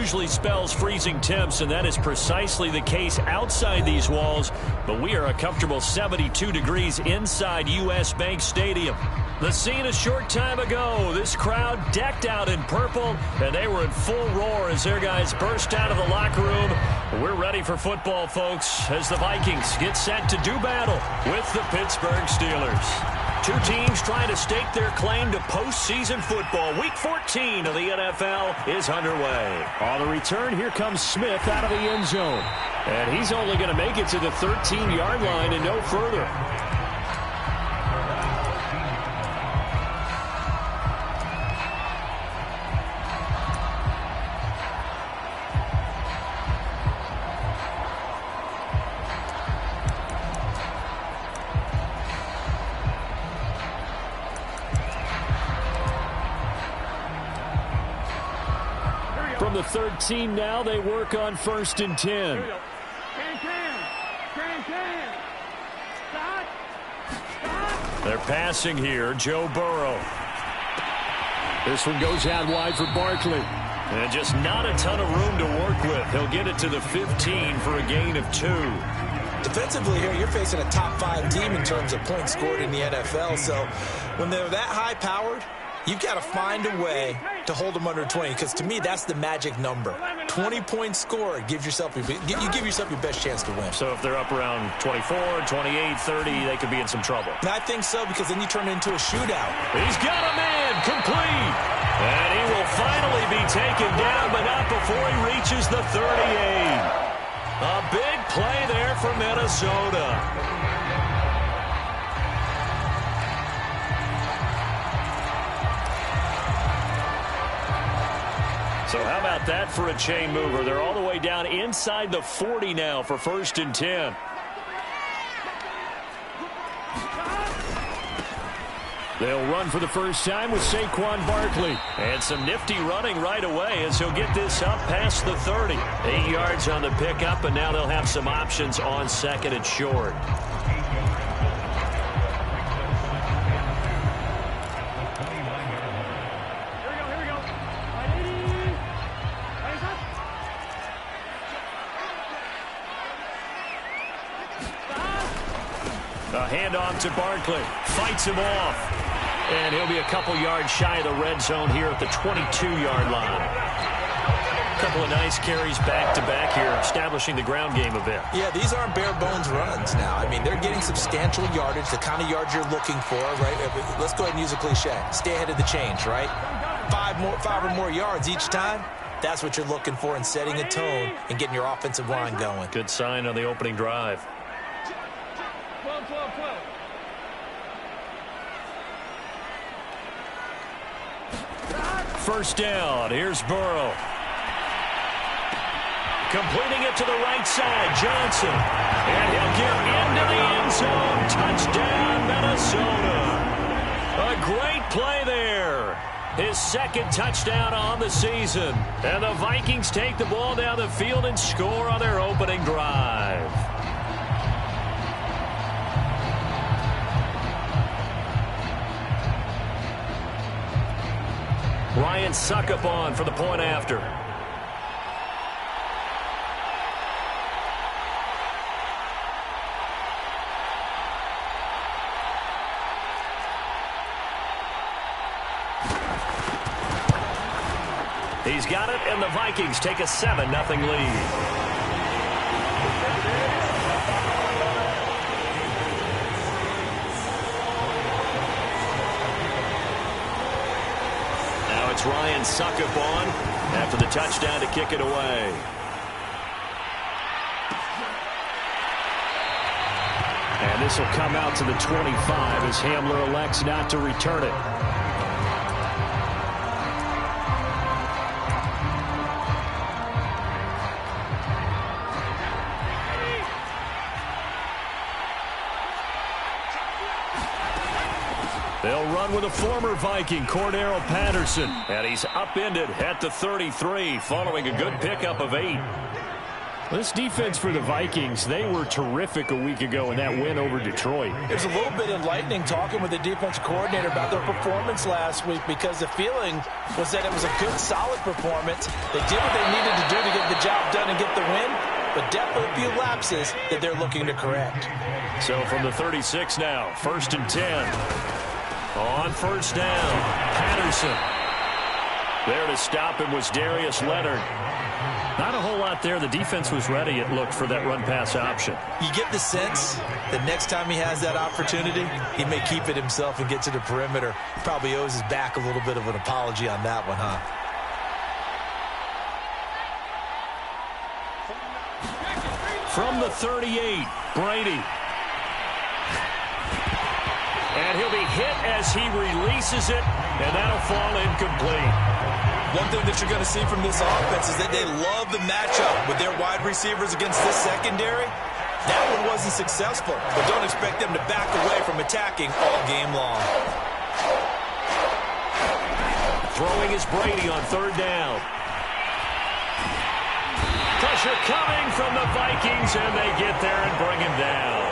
usually spells freezing temps, and that is precisely the case outside these walls. But we are a comfortable 72 degrees inside U.S. Bank Stadium. The scene a short time ago, this crowd decked out in purple, and they were in full roar as their guys burst out of the locker room. We're ready for football, folks, as the Vikings get set to do battle with the Pittsburgh Steelers. Two teams trying to stake their claim to postseason football. Week 14 of the NFL is underway. On the return, here comes Smith out of the end zone. And he's only going to make it to the 13-yard line and no further. From the 13 now, they work on 1st and 10. They're passing here, Joe Burrow. This one goes out wide for Barkley. And just not a ton of room to work with. He'll get it to the 15 for a gain of 2. Defensively here, you're facing a top 5 team in terms of points scored in the NFL. So when they're that high-powered, you've got to find a way to hold them under 20, because to me, that's the magic number. 20 points scored, you give yourself your best chance to win. So if they're up around 24, 28, 30, they could be in some trouble. And I think so, because then you turn it into a shootout. He's got a man complete. And he will finally be taken down, but not before he reaches the 38. A big play there for Minnesota. So how about that for a chain mover? They're all the way down inside the 40 now for 1st and 10. They'll run for the first time with Saquon Barkley. And some nifty running right away as he'll get this up past the 30. 8 yards on the pickup, and now they'll have some options on 2nd and short. A handoff to Barkley. Fights him off. And he'll be a couple yards shy of the red zone here at the 22-yard line. A couple of nice carries back-to-back here, establishing the ground game a bit. Yeah, these aren't bare-bones runs now. I mean, they're getting substantial yardage, the kind of yards you're looking for, right? Let's go ahead and use a cliche. Stay ahead of the change, right? 5 or more yards each time. That's what you're looking for in setting a tone and getting your offensive line going. Good sign on the opening drive. 12. First down. Here's Burrow. Completing it to the right side. Johnson. And he'll get into the end zone. Touchdown, Minnesota. A great play there. His 2nd touchdown on the season. And the Vikings take the ball down the field and score on their opening drive. Ryan Suckup on for the point after. He's got it, and the Vikings take a 7-0 lead. It's Ryan Suckup on after the touchdown to kick it away. And this will come out to the 25 as Hamler elects not to return it. They'll run with a former Viking, Cordero Patterson. And he's upended at the 33 following a good pickup of 8. This defense for the Vikings, they were terrific a week ago in that win over Detroit. It was a little bit enlightening talking with the defense coordinator about their performance last week because the feeling was that it was a good, solid performance. They did what they needed to do to get the job done and get the win, but definitely a few lapses that they're looking to correct. So from the 36 now, 1st and 10. On first down, Patterson. There to stop him was Darius Leonard. Not a whole lot there. The defense was ready, it looked, for that run-pass option. You get the sense that next time he has that opportunity, he may keep it himself and get to the perimeter. Probably owes his back a little bit of an apology on that one, huh? From the 38, Brady. And he'll be hit as he releases it, and that'll fall incomplete. One thing that you're going to see from this offense is that they love the matchup with their wide receivers against this secondary. That one wasn't successful, but don't expect them to back away from attacking all game long. Throwing is Brady on 3rd down. Pressure coming from the Vikings, and they get there and bring him down.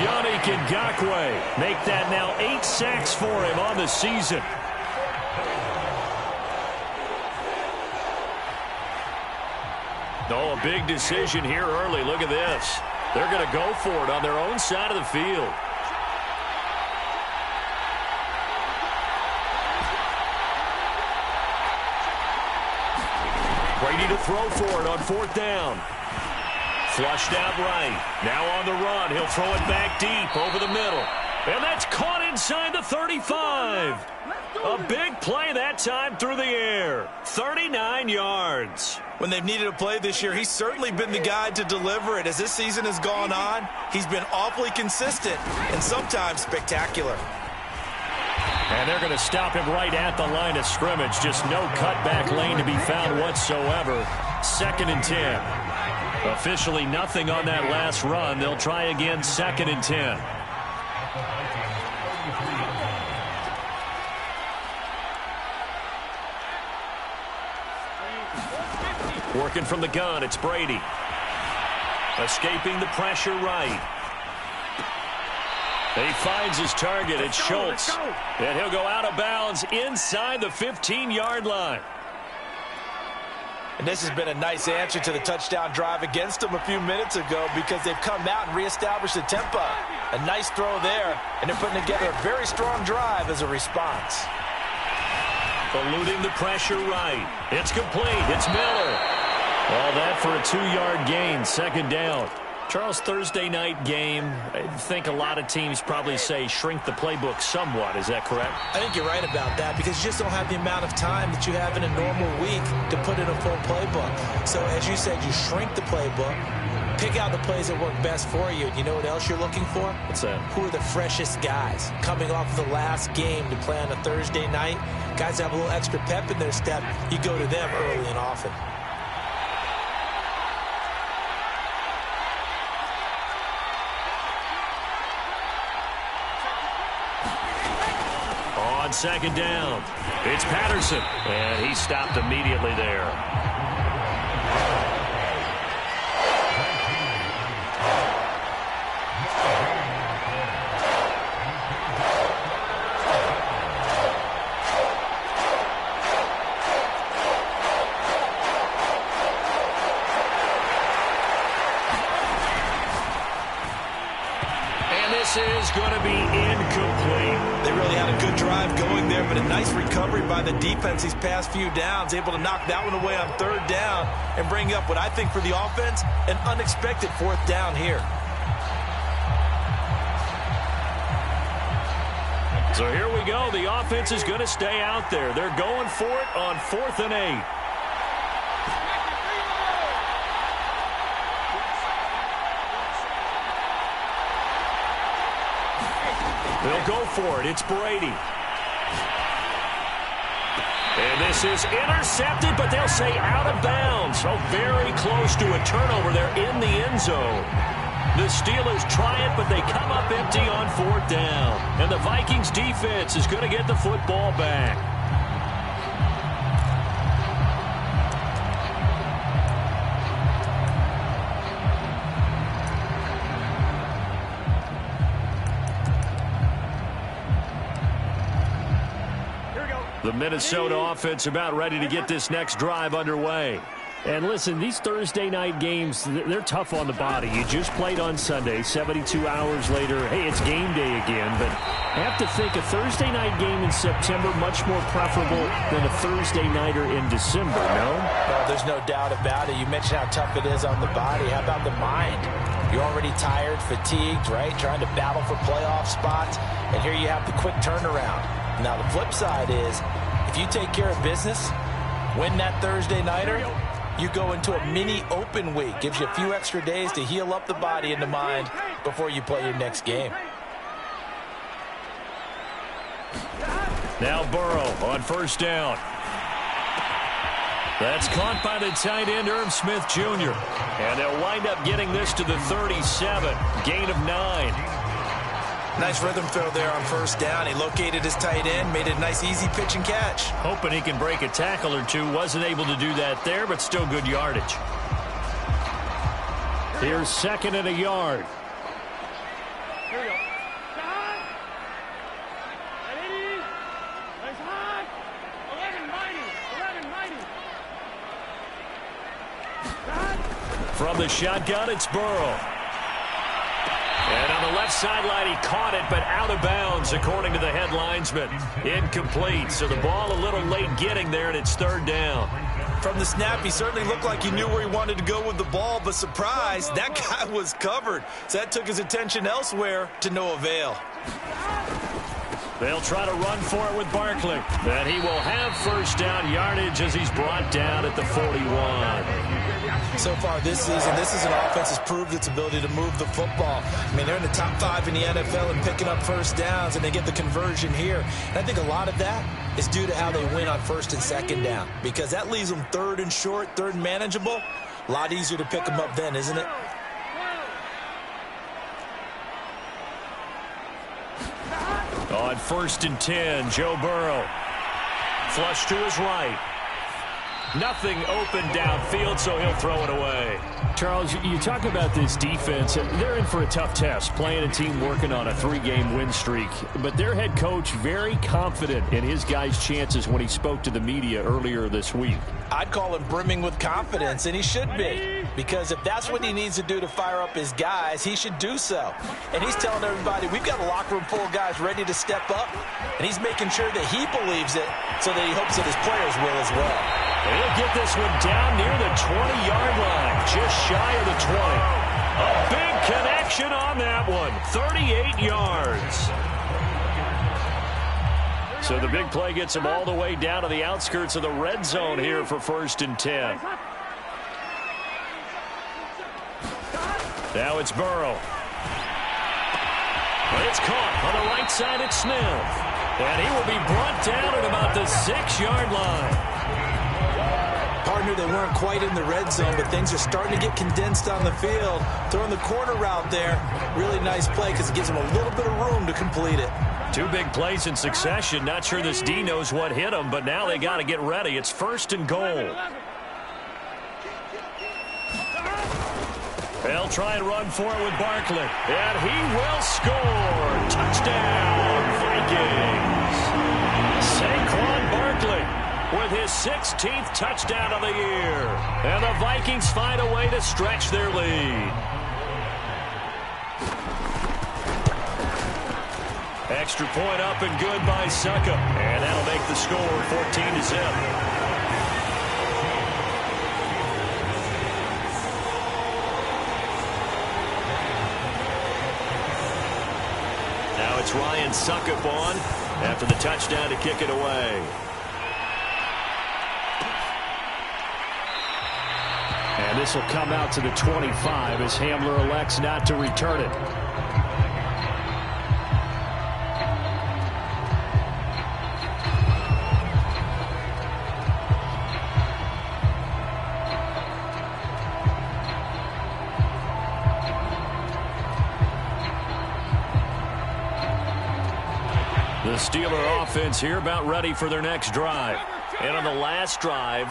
Yannick Ngakoue make that now 8 sacks for him on the season. Oh, a big decision here early. Look at this. They're going to go for it on their own side of the field. Brady to throw for it on 4th down. Flushed out right. Now on the run. He'll throw it back deep over the middle. And that's caught inside the 35. A big play that time through the air. 39 yards. When they've needed a play this year, he's certainly been the guy to deliver it. As this season has gone on, he's been awfully consistent and sometimes spectacular. And they're going to stop him right at the line of scrimmage. Just no cutback lane to be found whatsoever. 2nd and 10. Officially nothing on that last run. They'll try again 2nd and 10. Working from the gun, it's Brady. Escaping the pressure right. He finds his target, it's Schultz. And he'll go out of bounds inside the 15-yard line. And this has been a nice answer to the touchdown drive against them a few minutes ago because they've come out and reestablished the tempo. A nice throw there, and they're putting together a very strong drive as a response. Eluding the pressure right. It's complete. It's Miller. All that for a 2-yard gain, 2nd down. Charles, Thursday night game, I think a lot of teams probably say shrink the playbook somewhat. Is that correct? I think you're right about that because you just don't have the amount of time that you have in a normal week to put in a full playbook. So as you said, you shrink the playbook, pick out the plays that work best for you. You know what else you're looking for? What's that? Who are the freshest guys coming off the last game to play on a Thursday night? Guys that have a little extra pep in their step, you go to them early and often. On 2nd down, it's Patterson, and he stopped immediately there. This is going to be incomplete. They really had a good drive going there, but a nice recovery by the defense these past few downs, able to knock that one away on 3rd down and bring up what I think for the offense, an unexpected 4th down here. So here we go. The offense is going to stay out there. They're going for it on 4th and 8. They'll go for it. It's Brady. And this is intercepted, but they'll say out of bounds. So very close to a turnover there in the end zone. The Steelers try it, but they come up empty on 4th down. And the Vikings defense is going to get the football back. The Minnesota offense about ready to get this next drive underway. And listen, these Thursday night games, they're tough on the body. You just played on Sunday, 72 hours later, hey, it's game day again. But I have to think a Thursday night game in September much more preferable than a Thursday nighter in December, no? Well, there's no doubt about it. You mentioned how tough it is on the body. How about the mind? You're already tired, fatigued, right? Trying to battle for playoff spots. And here you have the quick turnaround. Now, the flip side is, if you take care of business, win that Thursday nighter, you go into a mini open week. Gives you a few extra days to heal up the body and the mind before you play your next game. Now Burrow on first down. That's caught by the tight end, Irv Smith Jr. And they'll wind up getting this to the 37. Gain of 9. Nice rhythm throw there on first down. He located his tight end, made it a nice easy pitch and catch. Hoping he can break a tackle or two. Wasn't able to do that there, but still good yardage. Here's second and a yard. Here we go. Shot. Ready. Nice hot. 11 mighty. Shot. From the shotgun, it's Burrow. And on the left sideline, he caught it, but out of bounds, according to the head linesman. Incomplete, so the ball a little late getting there, and it's third down. From the snap, he certainly looked like he knew where he wanted to go with the ball, but surprise, that guy was covered. So that took his attention elsewhere to no avail. They'll try to run for it with Barkley. And he will have first down yardage as he's brought down at the 41. So far this season, this is an offense that's proved its ability to move the football. I mean, they're in the top 5 in the NFL and picking up first downs, and they get the conversion here. And I think a lot of that is due to how they win on first and second down, because that leaves them third and short, third and manageable. A lot easier to pick them up then, isn't it? On first and 10, Joe Burrow. Flush to his right. Nothing open downfield, so he'll throw it away. Charles, you talk about this defense. They're in for a tough test, playing a team working on a 3-game win streak. But their head coach very confident in his guys' chances when he spoke to the media earlier this week. I'd call him brimming with confidence, and he should be. Because if that's what he needs to do to fire up his guys, he should do so. And he's telling everybody, we've got a locker room full of guys ready to step up. And he's making sure that he believes it so that he hopes that his players will as well. He'll get this one down near the 20-yard line, just shy of the 20. A big connection on that one, 38 yards. So the big play gets him all the way down to the outskirts of the red zone here for first and 10. Now it's Burrow. It's caught on the right side at Smith. And he will be brought down at about the 6-yard line. Partner, they weren't quite in the red zone, but things are starting to get condensed on the field. Throwing the corner route there, really nice play because it gives them a little bit of room to complete it. 2 big plays in succession. Not sure this D knows what hit him, but now they got to get ready. It's first and goal. They'll try and run for it with Barkley. And he will score. Touchdown, Vikings. Saquon Barkley with his 16th touchdown of the year. And the Vikings find a way to stretch their lead. Extra point up and good by Succa. And that'll make the score 14-0. Now it's Ryan Suckup on after the touchdown to kick it away. And this will come out to the 25 as Hamler elects not to return it. The Steeler offense here about ready for their next drive. And on the last drive,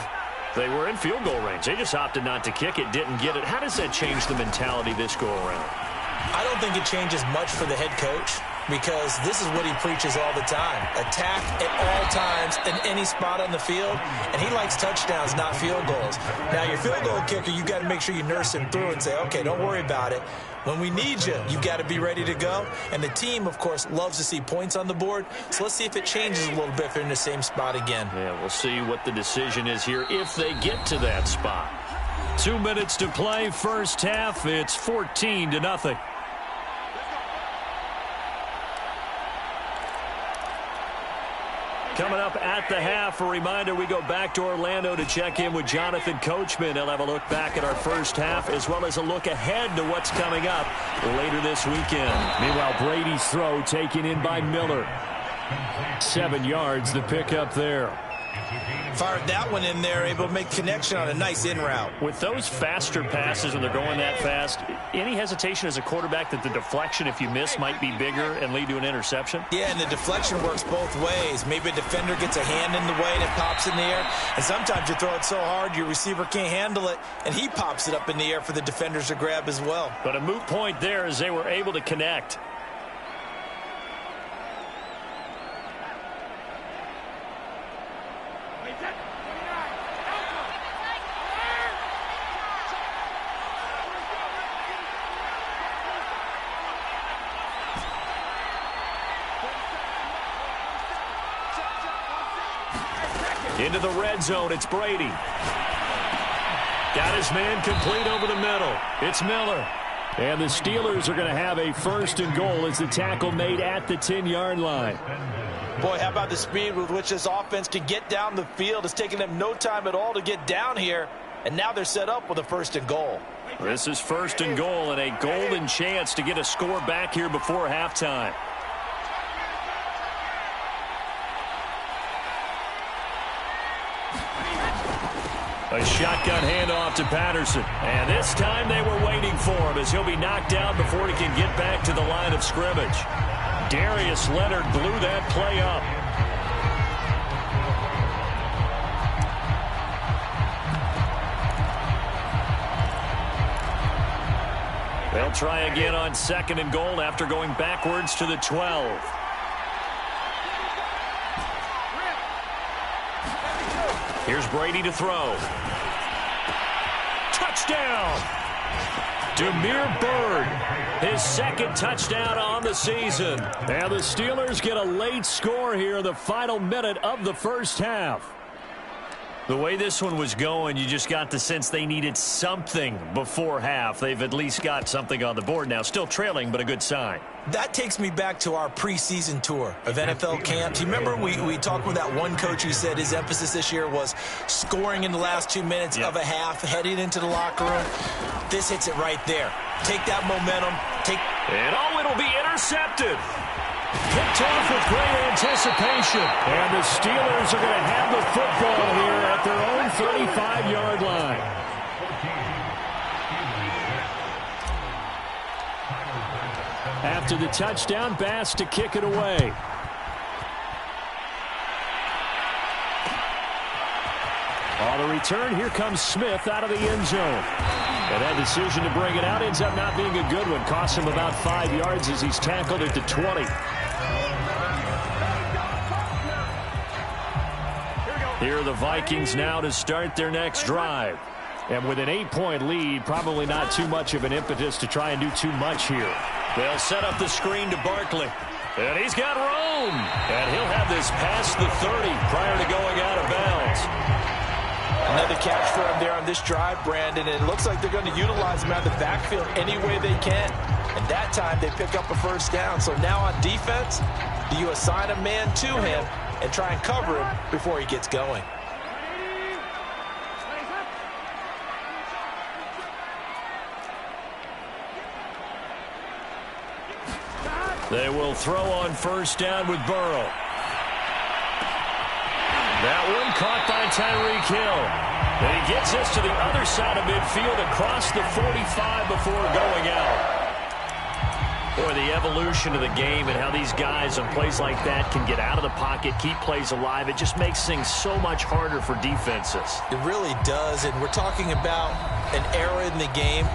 they were in field goal range. They just opted not to kick it, didn't get it. How does that change the mentality this go around? I don't think it changes much for the head coach. because this is what he preaches all the time. Attack at all times in any spot on the field, and he likes touchdowns, not field goals. Now, your field goal kicker, you got to make sure you nurse him through and say, okay, don't worry about it. When we need you, you got to be ready to go. And the team, of course, loves to see points on the board. So let's see if it changes a little bit if they're in the same spot again. Yeah, we'll see what the decision is here if they get to that spot. 2 minutes to play, first half. It's 14-0. Coming up at the half, a reminder, we go back to Orlando to check in with Jonathan Coachman. He'll have a look back at our first half as well as a look ahead to what's coming up later this weekend. Meanwhile, Brady's throw taken in by Miller. 7 yards, the pickup there. Fired that one in there, able to make connection on a nice in route. With those faster passes and they're going that fast, any hesitation as a quarterback that the deflection, if you miss, might be bigger and lead to an interception? Yeah, and the deflection works both ways. Maybe a defender gets a hand in the way and it pops in the air. And sometimes you throw it so hard your receiver can't handle it, and he pops it up in the air for the defenders to grab as well. But a moot point there as they were able to connect. Into the red zone, it's Brady. Got his man complete over the middle. It's Miller. And the Steelers are going to have a first and goal as the tackle made at the 10-yard line. Boy, how about the speed with which this offense can get down the field? It's taking them no time at all to get down here. And now they're set up with a first and goal. This is first and goal and a golden chance to get a score back here before halftime. A shotgun handoff to Patterson. And this time they were waiting for him as he'll be knocked down before he can get back to the line of scrimmage. Darius Leonard blew that play up. They'll try again on second and goal after going backwards to the 12. Here's Brady to throw. Touchdown! Damiere Byrd, his second touchdown on the season. And the Steelers get a late score here in the final minute of the first half. The way this one was going, you just got the sense they needed something before half. They've at least got something on the board now. Still trailing, but a good sign. That takes me back to our preseason tour of NFL camps. You remember we talked with that one coach who said his emphasis this year was scoring in the last 2 minutes of a half, heading into the locker room. This hits it right there. Take that momentum. And it'll be intercepted. Picked off with great anticipation. And the Steelers are going to have the football here at their own 35-yard line. After the touchdown, Bass to kick it away. On the return, here comes Smith out of the end zone. And that decision to bring it out ends up not being a good one. Costs him about 5 yards as he's tackled at the 20. Here are the Vikings now to start their next drive. And with an 8-point lead, probably not too much of an impetus to try and do too much here. They'll set up the screen to Barkley. And he's got room. And he'll have this past the 30 prior to going out of bounds. Another catch for him there on this drive, Brandon. And it looks like they're going to utilize him out of the backfield any way they can. And that time they pick up a first down. So now on defense, do you assign a man to him and try and cover him before he gets going? They will throw on first down with Burrow. That one caught by Tyreek Hill. And he gets us to the other side of midfield across the 45 before going out. Boy, the evolution of the game and how these guys on plays like that can get out of the pocket, keep plays alive, it just makes things so much harder for defenses. It really does, and we're talking about an era in the game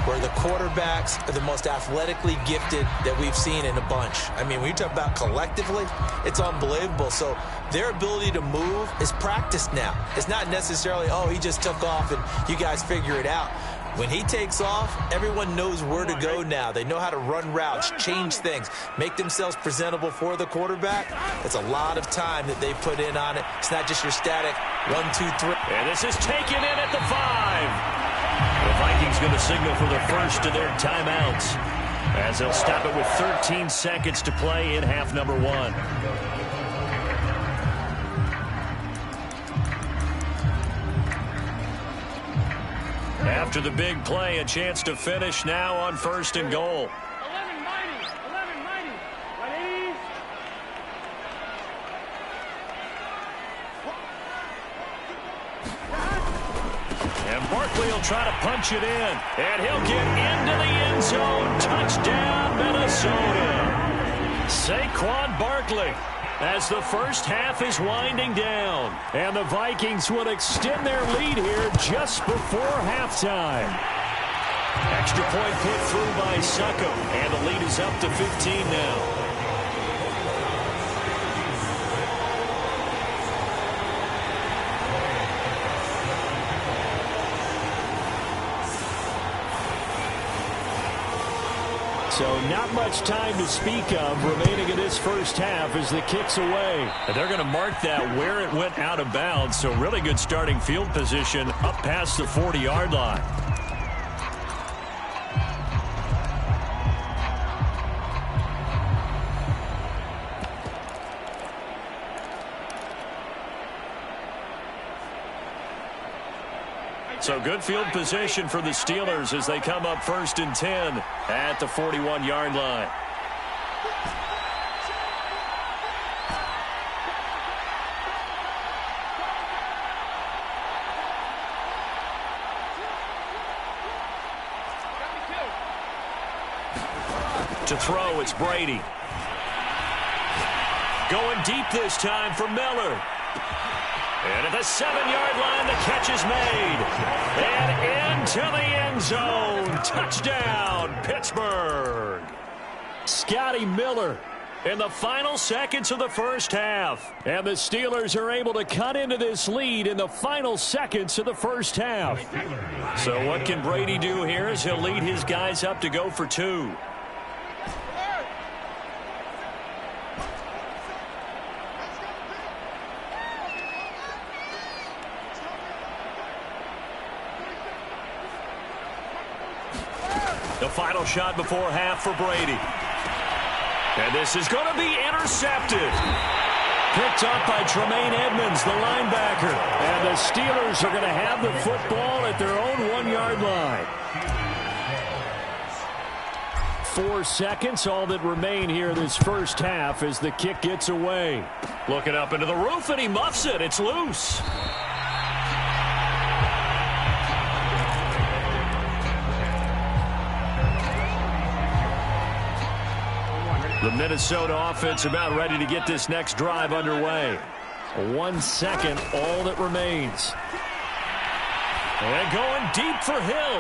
where the quarterbacks are the most athletically gifted that we've seen in a bunch. I mean, when you talk about collectively, it's unbelievable. So their ability to move is practiced now. It's not necessarily, oh, he just took off and you guys figure it out. When he takes off, everyone knows where to go now. They know how to run routes, change things, make themselves presentable for the quarterback. It's a lot of time that they put in on it. It's not just your static 1, 2, 3. And this is taken in at the 5. The Vikings going to signal for the first of their timeouts as they'll stop it with 13 seconds to play in half number 1. After the big play, a chance to finish now on 1st and goal. 11 mighty. 11 mighty. Ready? And Barkley will try to punch it in. And he'll get into the end zone. Touchdown, Minnesota. Saquon Barkley, as the first half is winding down. And the Vikings will extend their lead here just before halftime. Extra point put through by Succo. And the lead is up to 15 now. So not much time to speak of remaining in this first half as the kick's away. And they're going to mark that where it went out of bounds. So really good starting field position up past the 40-yard line. So good field position for the Steelers as they come up 1st and 10 at the 41-yard line. To throw, it's Brady. Going deep this time for Miller. And at the 7-yard line, the catch is made. And into the end zone. Touchdown, Pittsburgh. Scotty Miller in the final seconds of the first half. And the Steelers are able to cut into this lead in the final seconds of the first half. So what can Brady do here as he'll lead his guys up to go for 2? The final shot before half for Brady. And this is going to be intercepted. Picked up by Tremaine Edmonds, the linebacker. And the Steelers are going to have the football at their own 1-yard line. 4 seconds, all that remain here this first half as the kick gets away. Looking up into the roof, and he muffs it. It's loose. The Minnesota offense about ready to get this next drive underway. 1 second, all that remains. And going deep for Hill.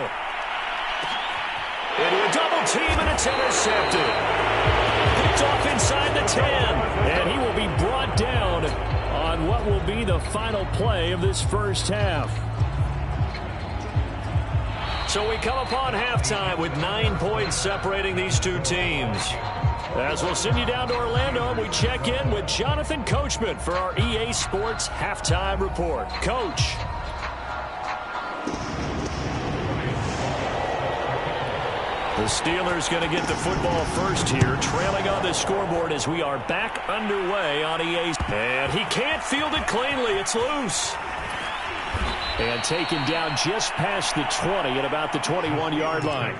Into a double team, and it's intercepted. Picked off inside the 10. And he will be brought down on what will be the final play of this first half. So we come upon halftime with 9 points separating these two teams. As we'll send you down to Orlando, and we check in with Jonathan Coachman for our EA Sports Halftime Report. Coach. The Steelers going to get the football first here, trailing on the scoreboard as we are back underway on EA. And he can't field it cleanly. It's loose. And taken down just past the 20 at about the 21-yard line.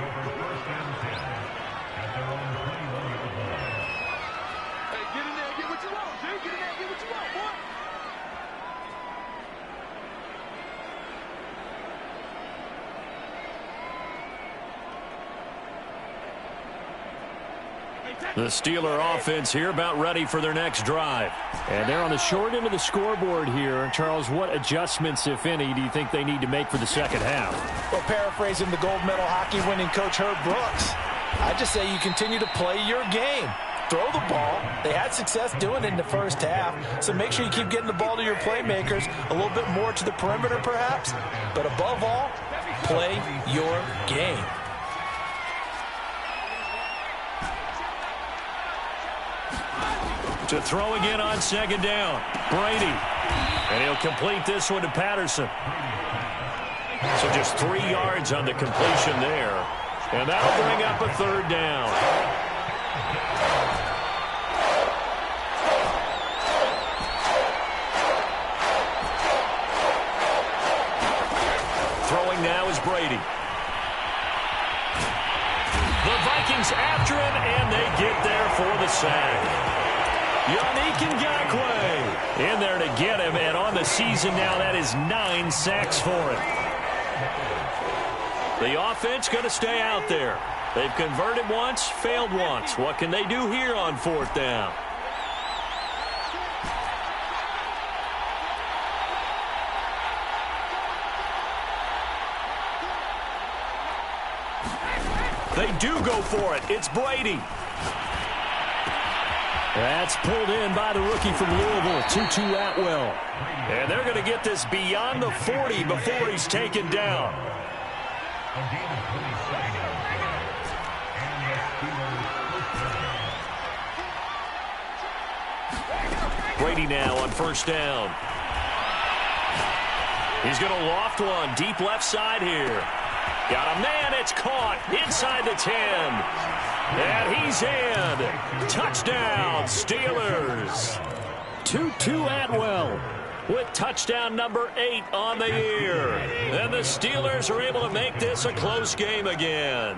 Hey, The Steeler offense here about ready for their next drive. And they're on the short end of the scoreboard here. Charles, what adjustments, if any, do you think they need to make for the second half? Well, paraphrasing the gold medal hockey winning coach Herb Brooks, I just say you continue to play your game. Throw the ball. They had success doing it in the first half, so make sure you keep getting the ball to your playmakers, a little bit more to the perimeter perhaps, but above all, play your game. To throw again on second down, Brady. And he'll complete this one to Patterson. So just 3 yards on the completion there. And that'll bring up a third down. Throwing now is Brady. The Vikings after him, and they get there for the sack. Yannick Ngakoue in there to get him, and on the season now, that is 9 sacks for him. The offense going to stay out there. They've converted once, failed once. What can they do here on fourth down? They do go for it. It's Brady. That's pulled in by the rookie from Louisville, Tutu Atwell. And they're going to get this beyond the 40 before he's taken down. Brady now on first down. He's going to loft one deep left side here. Got a man, it's caught inside the 10. And he's in. Touchdown, Steelers. Tutu Atwell with touchdown number 8 on the year. And the Steelers are able to make this a close game again.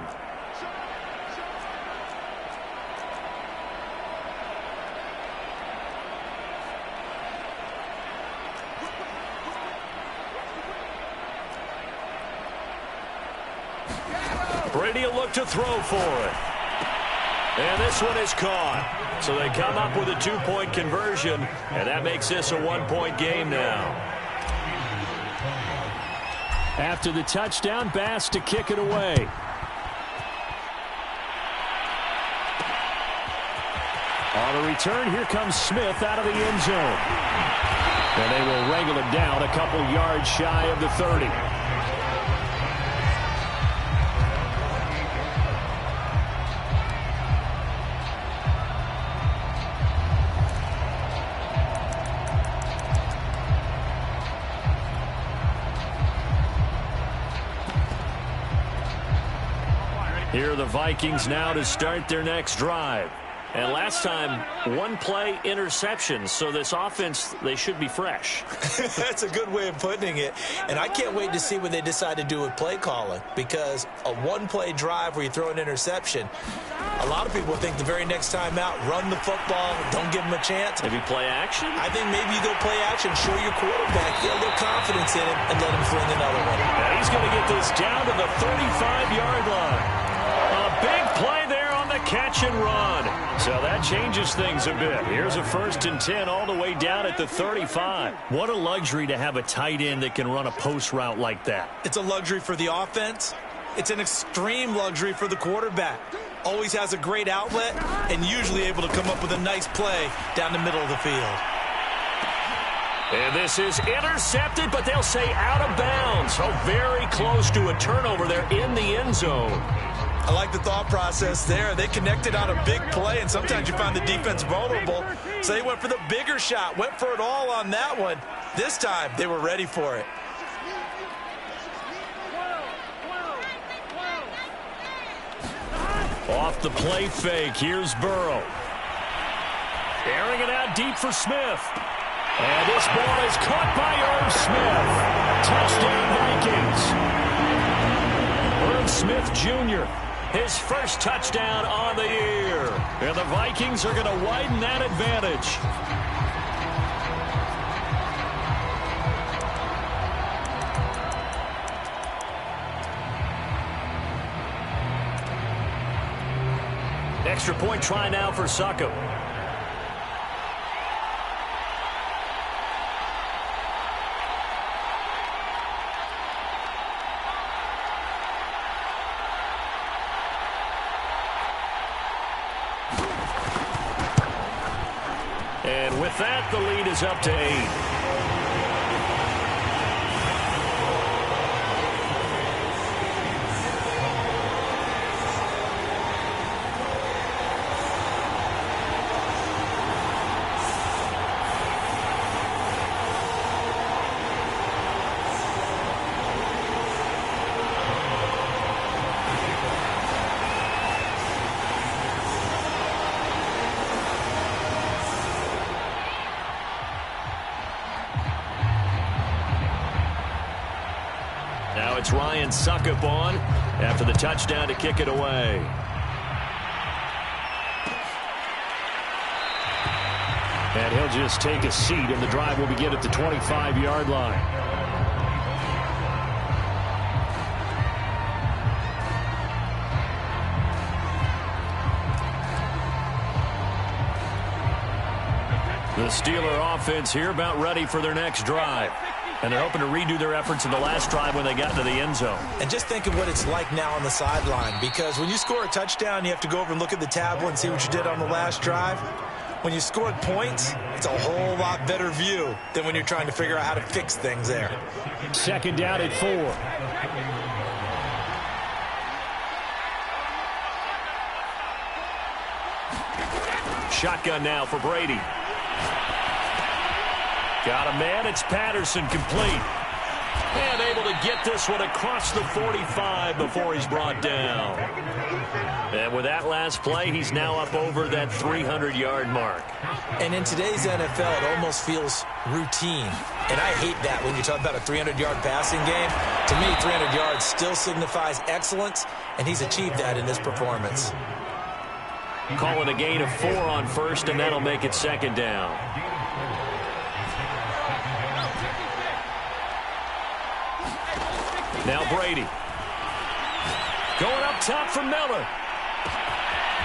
Brady will look to throw for it. And this one is caught. So they come up with a 2-point conversion, and that makes this a 1-point game now. After the touchdown, Bass to kick it away. On the return, here comes Smith out of the end zone. And they will wrangle it down a couple yards shy of the 30. Here are the Vikings now to start their next drive. And last time, 1-play interception. So this offense, they should be fresh. That's a good way of putting it. And I can't wait to see what they decide to do with play calling. Because a 1-play drive where you throw an interception, a lot of people think the very next time out, run the football, don't give them a chance. Maybe play action? I think maybe you go play action, show your quarterback, get a little confidence in him, and let him fling another one. And he's going to get this down to the 35-yard line. A big play there on the catch and run. So that changes things a bit. Here's a 1st and 10 all the way down at the 35. What a luxury to have a tight end that can run a post route like that. It's a luxury for the offense. It's an extreme luxury for the quarterback. Always has a great outlet and usually able to come up with a nice play down the middle of the field. And this is intercepted, but they'll say out of bounds. So very close to a turnover there in the end zone. I like the thought process there. They connected on a big play, and sometimes you find the defense vulnerable. So they went for the bigger shot, went for it all on that one. This time, they were ready for it. Off the play fake, here's Burrow. Airing it out deep for Smith. And this ball is caught by Irv Smith. Touchdown, Vikings. Irv Smith Jr., his first touchdown on the year. And the Vikings are going to widen that advantage. Extra point try now for Succop. And with that, the lead is up to 8. Now it's Ryan Succop on after the touchdown to kick it away. And he'll just take a seat, and the drive will begin at the 25-yard line. The Steeler offense here about ready for their next drive. And they're hoping to redo their efforts in the last drive when they got into the end zone. And just think of what it's like now on the sideline, because when you score a touchdown, you have to go over and look at the tablet and see what you did on the last drive. When you scored points, it's a whole lot better view than when you're trying to figure out how to fix things there. Second down at 4. Shotgun now for Brady. Got a man. It's Patterson, complete. And able to get this one across the 45 before he's brought down. And with that last play, he's now up over that 300-yard mark. And in today's NFL, it almost feels routine. And I hate that when you talk about a 300-yard passing game. To me, 300 yards still signifies excellence, and he's achieved that in this performance. Calling a gain of 4 on first, and that'll make it second down. Now Brady. Going up top for Miller.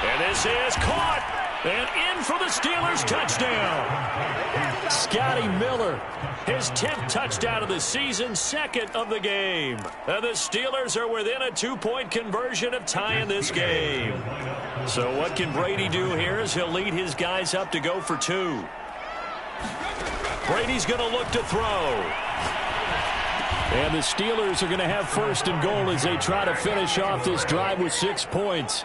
And this is caught. And in for the Steelers touchdown. Scotty Miller, his 10th touchdown of the season, second of the game. And the Steelers are within a 2-point conversion of tying this game. So what can Brady do here as he'll lead his guys up to go for 2. Brady's going to look to throw. And the Steelers are going to have first and goal as they try to finish off this drive with 6 points.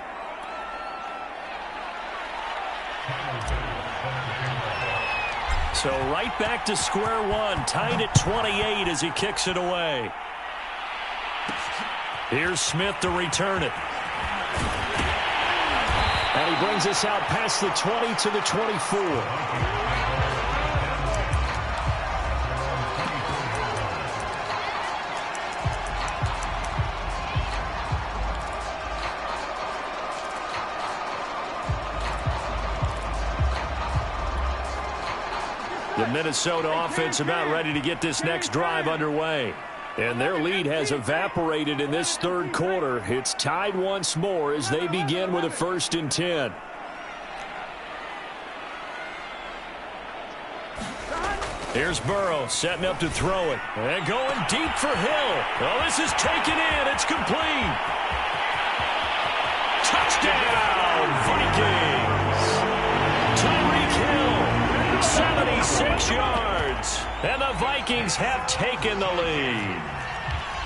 So right back to square one, tied at 28 as he kicks it away. Here's Smith to return it. And he brings us out past the 20 to the 24. The Minnesota offense about ready to get this next drive underway. And their lead has evaporated in this third quarter. It's tied once more as they begin with a 1st and 10. Here's Burrow setting up to throw it. And going deep for Hill. Oh, this is taken in. It's complete. Touchdown, Vikings. Tyreek Hill, 76 yards. And the Vikings have taken the lead.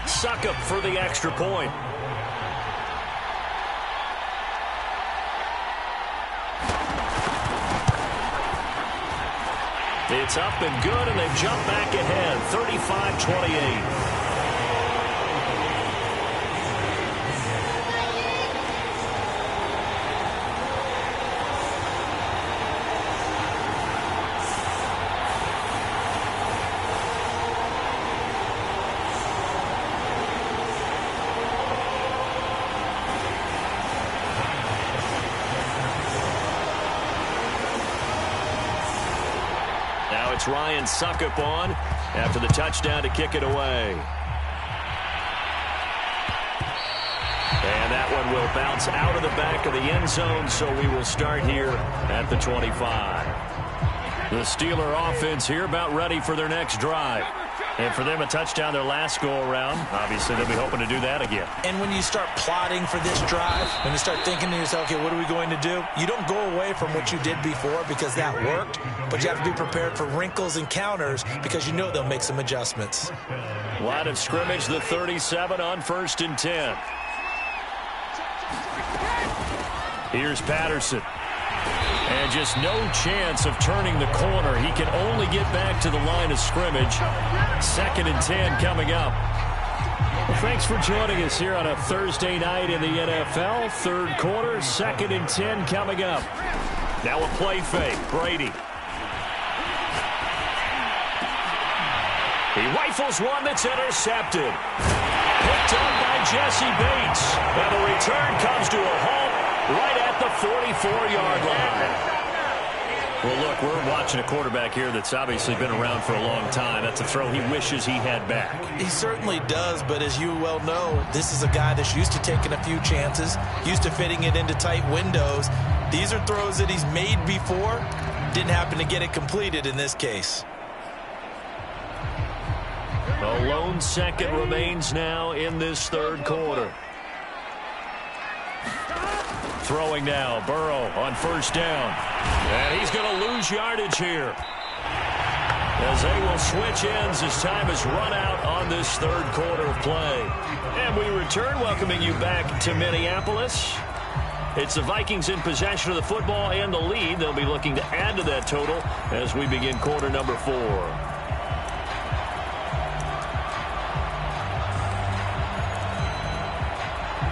Succop for the extra point. It's up and good, and they've jumped back ahead, 35-28. It's Ryan Succop on after the touchdown to kick it away. And that one will bounce out of the back of the end zone, so we will start here at the 25. The Steeler offense here about ready for their next drive. And for them, a touchdown their last go-around. Obviously, they'll be hoping to do that again. And when you start plotting for this drive, when you start thinking to yourself, okay, what are we going to do? You don't go away from what you did before because that worked, but you have to be prepared for wrinkles and counters because you know they'll make some adjustments. Line of scrimmage, the 37 on 1st and 10. Here's Patterson. And just no chance of turning the corner. He can only get back to the line of scrimmage. 2nd and 10 coming up. Well, thanks for joining us here on a Thursday night in the NFL. 3rd quarter, 2nd and 10 coming up. Now a play fake. Brady. He rifles one that's intercepted. Picked up by Jesse Bates. And the return comes to a halt right at the 44-yard line. Well, look, we're watching a quarterback here that's obviously been around for a long time. That's a throw he wishes he had back. He certainly does, but as you well know, this is a guy that's used to taking a few chances, used to fitting it into tight windows. These are throws that he's made before. Didn't happen to get it completed in this case. A lone second remains now in this 3rd quarter. Throwing now, Burrow on 1st down. And he's going to lose yardage here, as they will switch ends as time is run out on this 3rd quarter of play. And we return, welcoming you back to Minneapolis. It's the Vikings in possession of the football and the lead. They'll be looking to add to that total as we begin quarter number 4.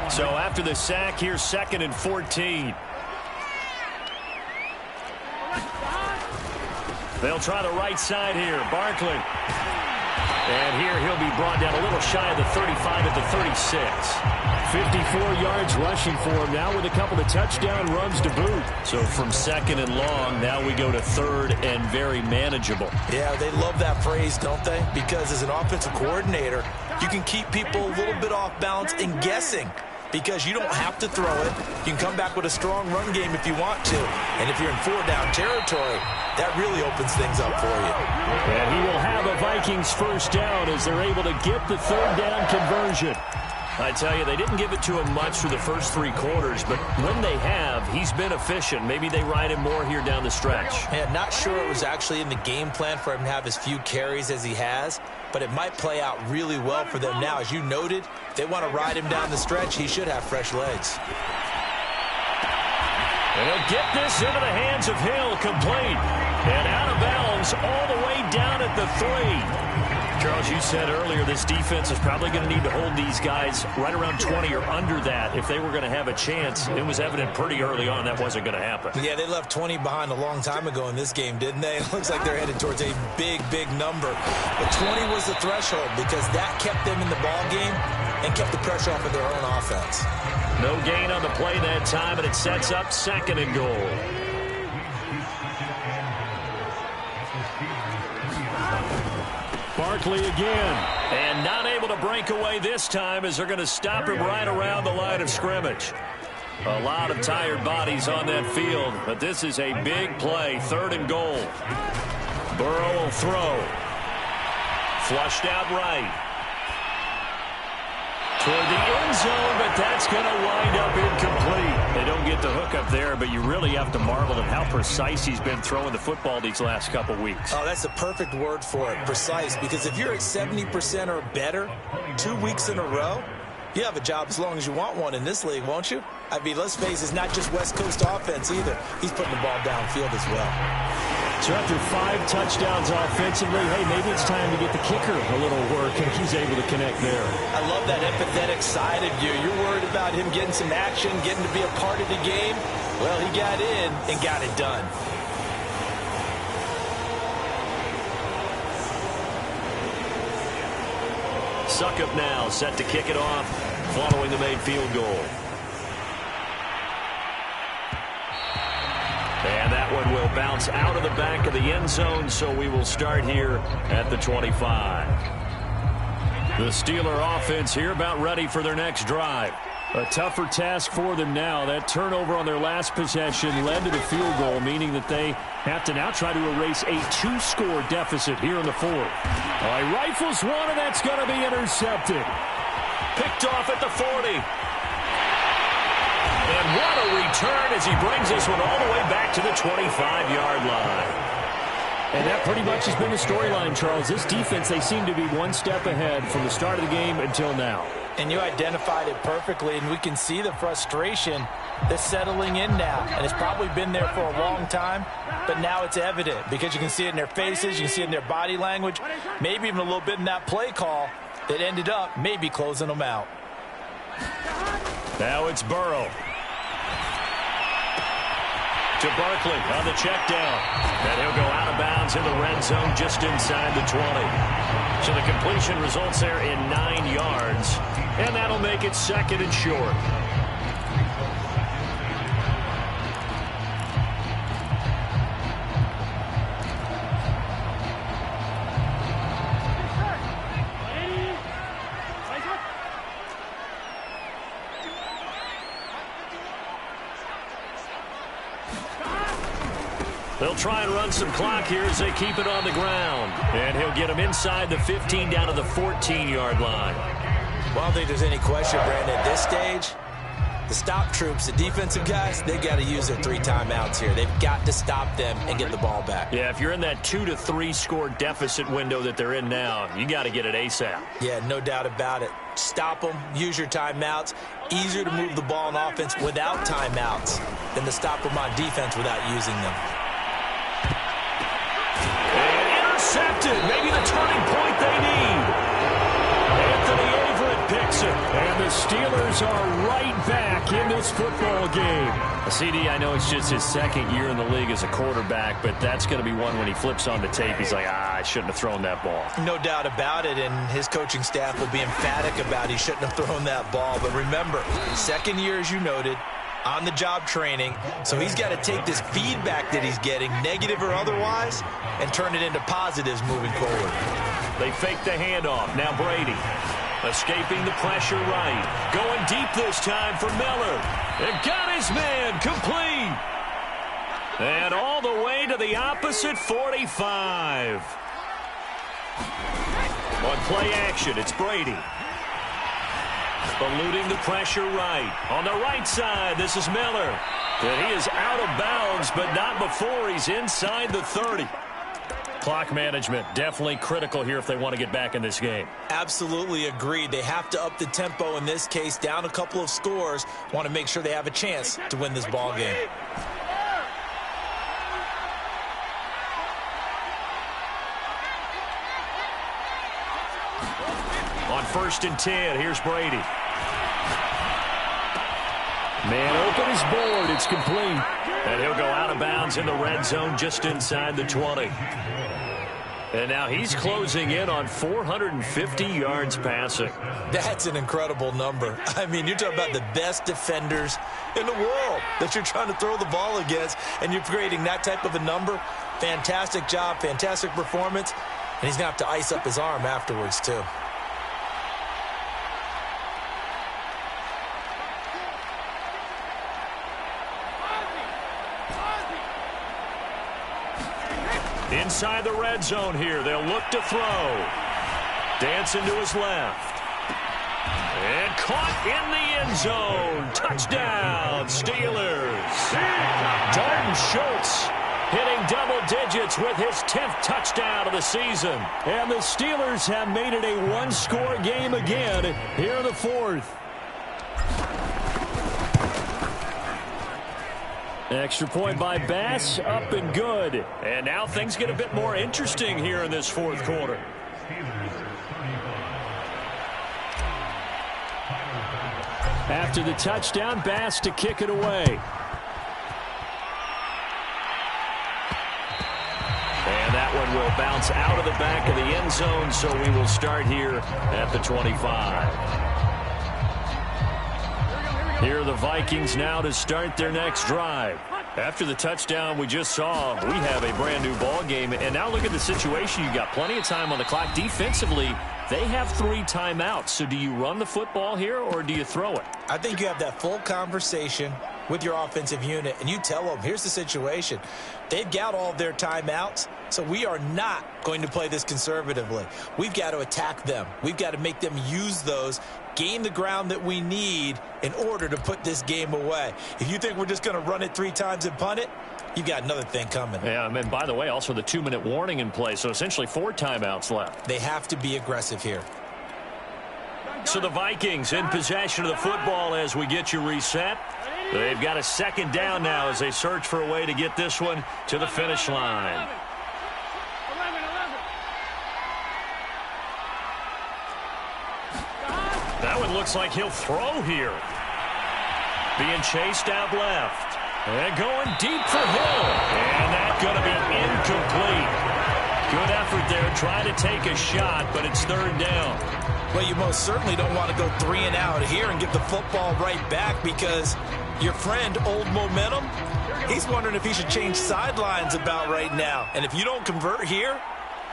So after the sack, here's 2nd and 14. They'll try the right side here. Barkley. And here he'll be brought down a little shy of the 35 at the 36. 54 yards rushing for him now with a couple of touchdown runs to boot. So from 2nd and long, now we go to 3rd and very manageable. Yeah, they love that phrase, don't they? Because as an offensive coordinator, you can keep people a little bit off balance and guessing. Because you don't have to throw it. You can come back with a strong run game if you want to. And if you're in 4-down territory, that really opens things up for you. And he will have a Vikings 1st down as they're able to get the 3rd down conversion. I tell you, they didn't give it to him much through the first 3 quarters, but when they have, he's been efficient. Maybe they ride him more here down the stretch. Yeah, not sure it was actually in the game plan for him to have as few carries as he has, but it might play out really well for them now. As you noted, if they want to ride him down the stretch, he should have fresh legs. And he'll get this into the hands of Hill, complete. And out of bounds all the way down at the 3. Charles, you said earlier this defense is probably going to need to hold these guys right around 20 or under that if they were going to have a chance. It was evident pretty early on that wasn't going to happen. Yeah, they left 20 behind a long time ago in this game, didn't they? It looks like they're headed towards a big, big number. But 20 was the threshold because that kept them in the ball game and kept the pressure off of their own offense. No gain on the play that time, and it sets up 2nd and goal. Barkley again. And not able to break away this time as they're going to stop him right around the line of scrimmage. A lot of tired bodies on that field, but this is a big play. 3rd and goal. Burrow will throw. Flushed out right. Toward the end zone, but that's going to wind up incomplete. They don't get the hook up there, but you really have to marvel at how precise he's been throwing the football these last couple weeks. Oh, that's the perfect word for it, precise, because if you're at 70% or better 2 weeks in a row, you have a job as long as you want one in this league, won't you? I mean, let's face it, it's not just West Coast offense either. He's putting the ball downfield as well. So after 5 touchdowns offensively, hey, maybe it's time to get the kicker a little work, and he's able to connect there. I love that empathetic side of you. You're worried about him getting some action, getting to be a part of the game. Well, he got in and got it done. Suckup now set to kick it off following the made field goal. And that one will bounce out of the back of the end zone, so we will start here at the 25. The Steeler offense here about ready for their next drive. A tougher task for them now. That turnover on their last possession led to the field goal, meaning that they have to now try to erase a 2-score deficit here in the fourth. All right, rifles one, and that's going to be intercepted. Picked off at the 40. And what a return as he brings this one all the way back to the 25-yard line. And that pretty much has been the storyline, Charles. This defense, they seem to be one step ahead from the start of the game until now. And you identified it perfectly, and we can see the frustration that's settling in now. And it's probably been there for a long time, but now it's evident because you can see it in their faces, you can see it in their body language, maybe even a little bit in that play call that ended up maybe closing them out. Now it's Burrow. To Barkley on the check down. And he'll go out of bounds in the red zone just inside the 20. So the completion results there in 9 yards. And that'll make it 2nd and short. They'll try and run some clock here as they keep it on the ground. And he'll get him inside the 15 down to the 14-yard line. Well, I don't think there's any question, Brandon, at this stage, the stop troops, the defensive guys, they've got to use their 3 timeouts here. They've got to stop them and get the ball back. Yeah, if you're in that 2 to 3 score deficit window that they're in now, you got to get it ASAP. Yeah, no doubt about it. Stop them, use your timeouts. Easier to move the ball on offense without timeouts than to stop them on defense without using them. Intercepted. Maybe the turning point they need. Anthony Averett picks it. And the Steelers are right back in this football game. CD, I know it's just his 2nd year in the league as a quarterback, but that's going to be one when he flips on the tape. He's like, I shouldn't have thrown that ball. No doubt about it, and his coaching staff will be emphatic about he shouldn't have thrown that ball. But remember, 2nd year, as you noted, on-the-job training, so he's got to take this feedback that he's getting, negative or otherwise, and turn it into positives moving forward. They fake the handoff. Now Brady escaping the pressure right. Going deep this time for Miller. And got his man complete. And all the way to the opposite 45. On play action, it's Brady. Eluding the pressure right. On the right side, this is Miller. And he is out of bounds, but not before he's inside the 30. Clock management definitely critical here if they want to get back in this game. Absolutely agreed. They have to up the tempo in this case, down a couple of scores. Want to make sure they have a chance to win this ball game. On 1st and 10, here's Brady. Man open is board. It's complete. And he'll go out of bounds in the red zone just inside the 20. And now he's closing in on 450 yards passing. That's an incredible number. I mean, you're talking about the best defenders in the world that you're trying to throw the ball against, and you're creating that type of a number. Fantastic job, fantastic performance, and he's going to have to ice up his arm afterwards, too. Inside the red zone here. They'll look to throw. Dancing to his left. And caught in the end zone. Touchdown, Steelers. Dalton Schultz hitting double digits with his 10th touchdown of the season. And the Steelers have made it a one-score game again here in the fourth. Extra point by Bass, up and good. And now things get a bit more interesting here in this fourth quarter. After the touchdown, Bass to kick it away. And that one will bounce out of the back of the end zone, so we will start here at the 25. Here are the Vikings now to start their next drive. After the touchdown we just saw, we have a brand new ball game. And now look at the situation. You've got plenty of time on the clock. Defensively, They have 3 timeouts. So do you run the football here or do you throw it? I think you have that full conversation with your offensive unit, and you tell them, here's the situation. They've got all of their timeouts, so we are not going to play this conservatively. We've got to attack them. We've got to make them use those, gain the ground that we need in order to put this game away. If you think we're just going to run it 3 times and punt it, you've got another thing coming. Yeah, and by the way, also the 2-minute warning in play, so essentially 4 timeouts left. They have to be aggressive here. So the Vikings in possession of the football as we get you reset. They've got a 2nd down now as they search for a way to get this one to the finish line. 11. That one looks like he'll throw here. Being chased out left. And going deep for Hill. And that's going to be incomplete. Good effort there trying to take a shot, but it's 3rd down. Well, you most certainly don't want to go 3 and out here and give the football right back because your friend, Old Momentum, he's wondering if he should change sidelines about right now. And if you don't convert here,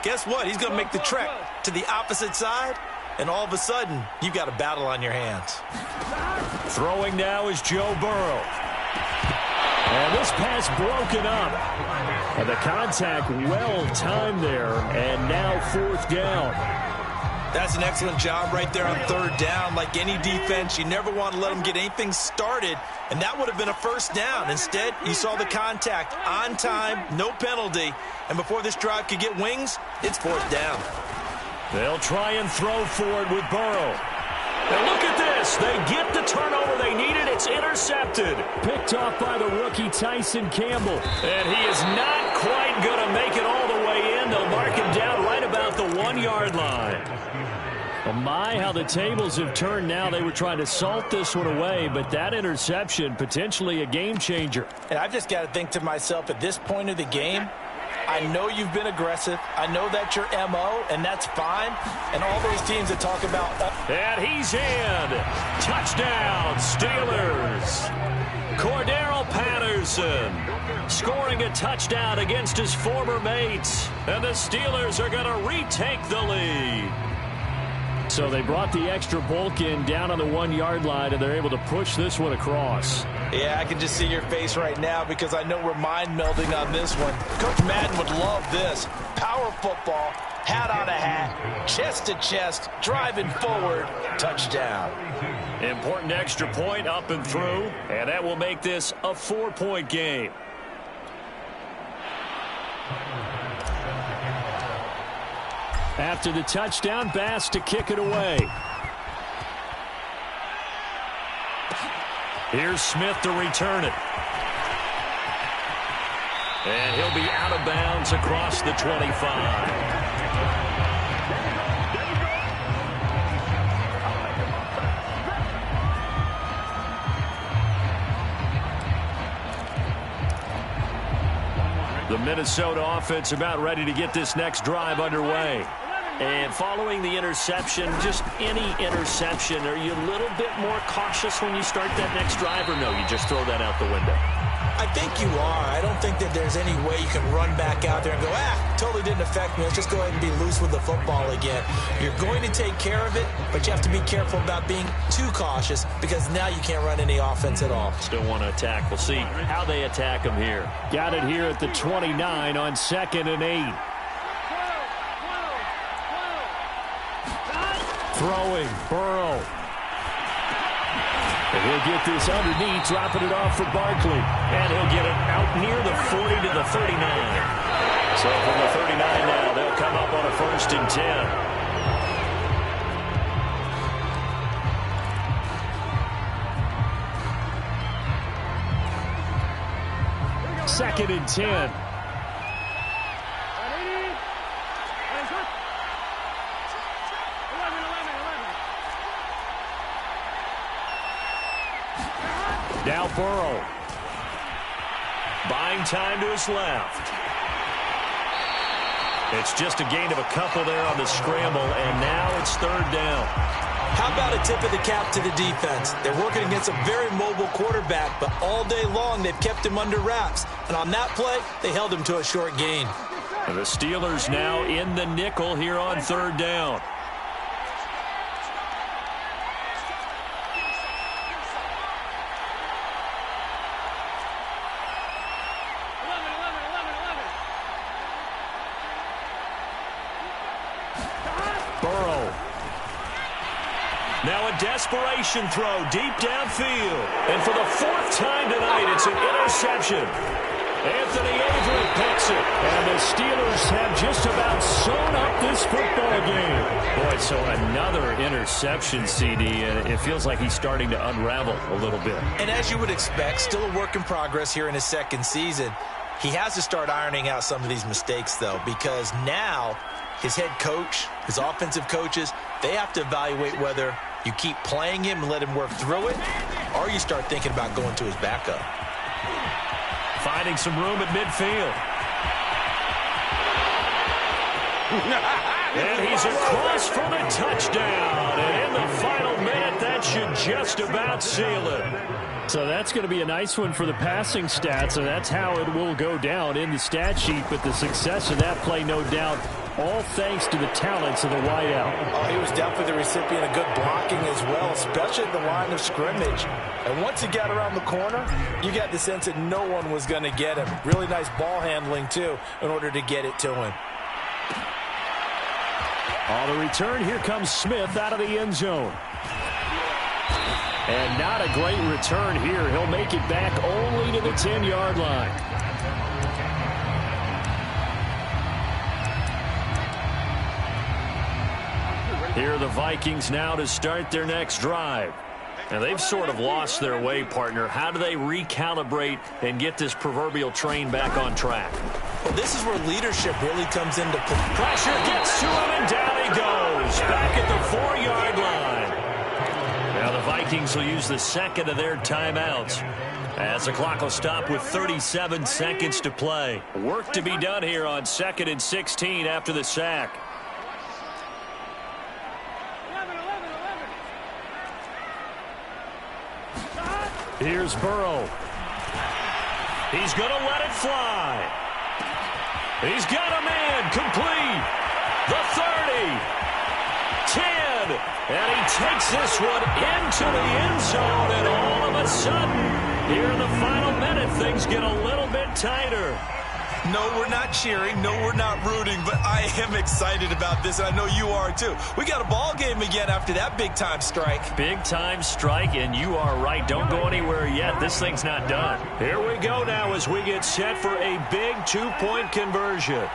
guess what? He's going to make the trek to the opposite side, and all of a sudden, you've got a battle on your hands. Throwing now is Joe Burrow. And this pass broken up. And the contact well timed there, and now 4th down. That's an excellent job right there on 3rd down. Like any defense, you never want to let them get anything started, and that would have been a 1st down. Instead, you saw the contact on time, no penalty, and before this drive could get wings, it's 4th down. They'll try and throw for it with Burrow. And look at this. They get the turnover they needed. It's intercepted. Picked off by the rookie Tyson Campbell. And he is not quite going to make it all the way in. They'll mark him down right about the 1-yard line. Well, my, how the tables have turned now. They were trying to salt this one away, but that interception, potentially a game changer. And I've just got to think to myself, at this point of the game, I know you've been aggressive. I know that's your MO, and that's fine. And all those teams that talk about... And he's in. Touchdown, Steelers. Cordero Patterson scoring a touchdown against his former mates. And the Steelers are going to retake the lead. So they brought the extra bulk in down on the 1-yard line, and they're able to push this one across. Yeah, I can just see your face right now because I know we're mind-melding on this one. Coach Madden would love this. Power football, hat on a hat, chest to chest, driving forward, touchdown. Important extra point up and through, and that will make this a 4-point game. After the touchdown, Bass to kick it away. Here's Smith to return it. And he'll be out of bounds across the 25. The Minnesota offense about ready to get this next drive underway. And following the interception, just any interception, are you a little bit more cautious when you start that next drive, or no, you just throw that out the window? I think you are. I don't think that there's any way you can run back out there and go, totally didn't affect me. Let's just go ahead and be loose with the football again. You're going to take care of it, but you have to be careful about being too cautious because now you can't run any offense at all. Still want to attack. We'll see how they attack them here. Got it here at the 29 on 2nd and 8. Throwing, Burrow. And he'll get this underneath, dropping it off for Barkley. And he'll get it out near the 40 to the 39. So from the 39 now, they'll come up on a 1st and 10. 2nd and 10. Now Burrow. Buying time to his left. It's just a gain of a couple there on the scramble, and now it's 3rd down. How about a tip of the cap to the defense? They're working against a very mobile quarterback, but all day long they've kept him under wraps. And on that play, they held him to a short gain. And the Steelers now in the nickel here on 3rd down. desperation throw deep downfield. And for the fourth time tonight, it's an interception. Anthony Avery picks it. And the Steelers have just about sewn up this football game. Boy, so another interception, CD, and it feels like he's starting to unravel a little bit. And as you would expect, still a work in progress here in his second season. He has to start ironing out some of these mistakes, though, because now his head coach, his offensive coaches, they have to evaluate whether you keep playing him and let him work through it, or you start thinking about going to his backup. Finding some room at midfield. And he's across for the touchdown. And in the final minute, that should just about seal it. So that's going to be a nice one for the passing stats, and that's how it will go down in the stat sheet. But the success of that play, no doubt, all thanks to the talents of the wideout. Oh, he was definitely the recipient of good blocking as well, especially at the line of scrimmage. And once he got around the corner, you got the sense that no one was going to get him. Really nice ball handling, too, in order to get it to him. On the return, here comes Smith out of the end zone. And not a great return here. He'll make it back only to the 10-yard line. Here are the Vikings now to start their next drive. Now, they've sort of lost their way, partner. How do they recalibrate and get this proverbial train back on track? Well, this is where leadership really comes into play. Pressure gets to him, and down he goes. Back at the 4-yard line. Now the Vikings will use the second of their timeouts as the clock will stop with 37 seconds to play. Work to be done here on 2nd and 16 after the sack. 11. Here's Burrow. He's going to let it fly. He's got a man complete. The 30. 10. And he takes this one into the end zone. And all of a sudden, here in the final minute, things get a little bit tighter. No, we're not cheering. No, we're not rooting. But I am excited about this, and I know you are too. We got a ball game again after that big-time strike. Big-time strike, and you are right. Don't go anywhere yet. This thing's not done. Here we go now as we get set for a big 2-point conversion.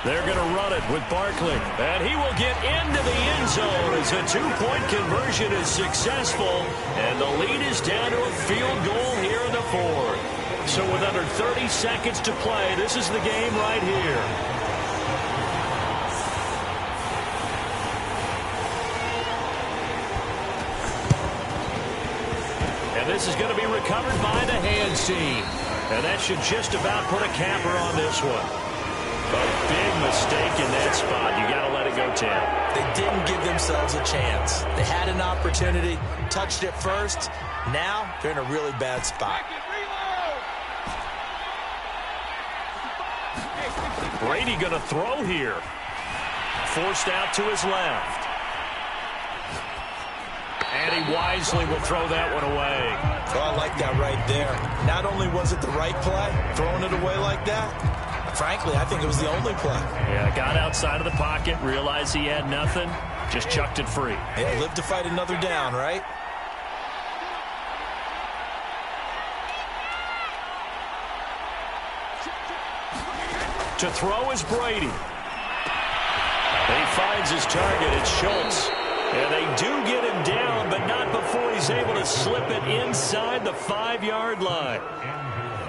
They're going to run it with Barkley. And he will get into the end zone as a 2-point conversion is successful. And the lead is down to a field goal here in the 4th. So with under 30 seconds to play, this is the game right here. And this is going to be recovered by the hands team. And that should just about put a capper on this one. A big mistake in that spot. You got to let it go, Tim. They didn't give themselves a chance. They had an opportunity, touched it first. Now they're in a really bad spot. Brady going to throw here. Forced out to his left. And he wisely will throw that one away. Oh, I like that right there. Not only was it the right play, throwing it away like that, frankly, I think it was the only play. Yeah, got outside of the pocket, realized he had nothing, just chucked it free. Yeah, live to fight another down, right? To throw is Brady. And he finds his target. It's Schultz. And they do get him down, but not before he's able to slip it inside the 5-yard line.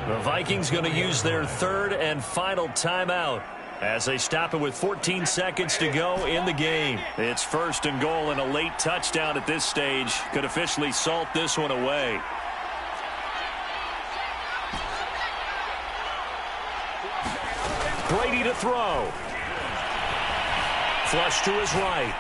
The Vikings going to use their third and final timeout as they stop it with 14 seconds to go in the game. It's 1st and goal, and a late touchdown at this stage could officially salt this one away. Brady to throw. Flush to his right.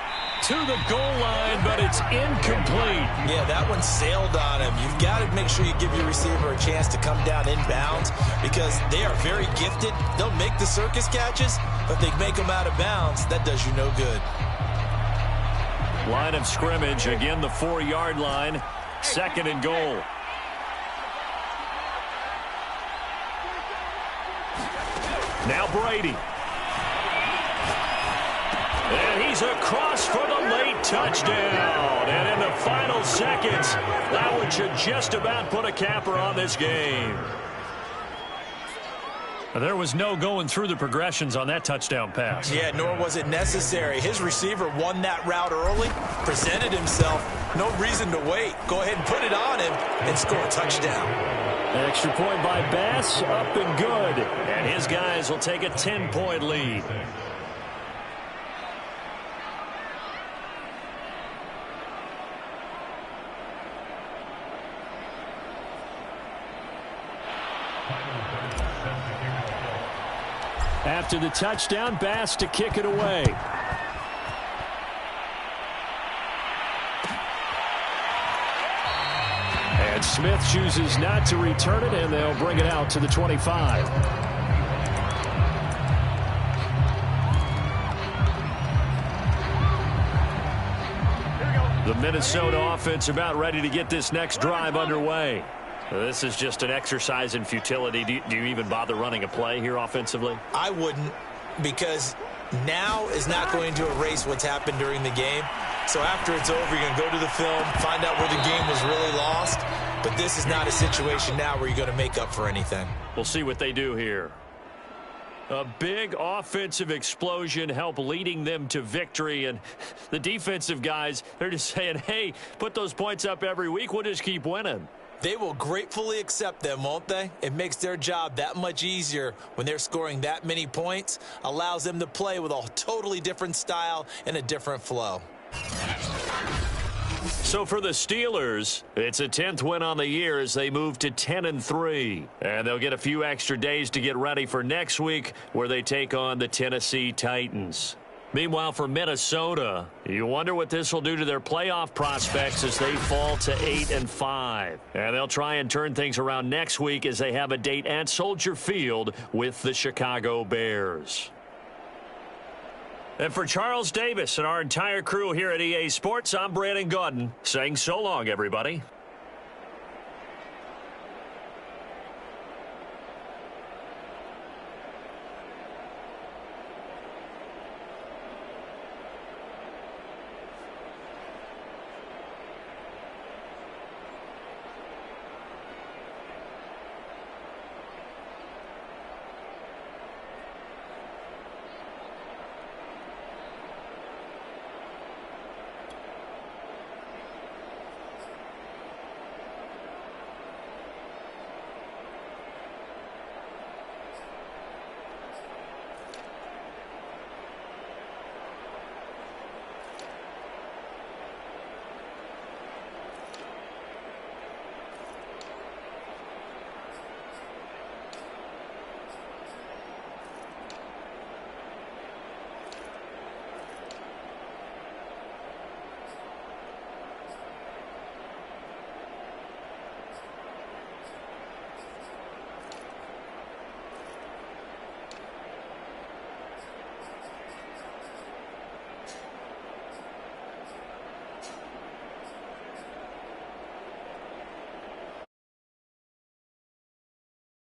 To the goal line, but it's incomplete. Yeah, that one sailed on him. You've got to make sure you give your receiver a chance to come down inbounds because they are very gifted. They'll make the circus catches, but they make them out of bounds. That does you no good. Line of scrimmage, again the 4-yard line. 2nd and goal. Now Brady. And he's across for the late touchdown. And in the final seconds, that one should just about put a capper on this game. There was no going through the progressions on that touchdown pass. Yeah, nor was it necessary. His receiver won that route early, presented himself. No reason to wait. Go ahead and put it on him and score a touchdown. An extra point by Bass, up and good. And his guys will take a 10-point lead. After the touchdown, Bass to kick it away. And Smith chooses not to return it, and they'll bring it out to the 25. The Minnesota offense about ready to get this next drive underway. This is just an exercise in futility. Do you even bother running a play here offensively? I wouldn't, because now is not going to erase what's happened during the game. So after it's over, you're going to go to the film, find out where the game was really lost. But this is not a situation now where you're going to make up for anything. We'll see what they do here. A big offensive explosion helped leading them to victory. And the defensive guys, they're just saying, hey, put those points up every week. We'll just keep winning. They will gratefully accept them, won't they? It makes their job that much easier when they're scoring that many points. Allows them to play with a totally different style and a different flow. So for the Steelers, it's a 10th win on the year as they move to 10-3. And they'll get a few extra days to get ready for next week, where they take on the Tennessee Titans. Meanwhile, for Minnesota, you wonder what this will do to their playoff prospects as they fall to 8-5. And they'll try and turn things around next week as they have a date at Soldier Field with the Chicago Bears. And for Charles Davis and our entire crew here at EA Sports, I'm Brandon Gaudin saying so long, everybody.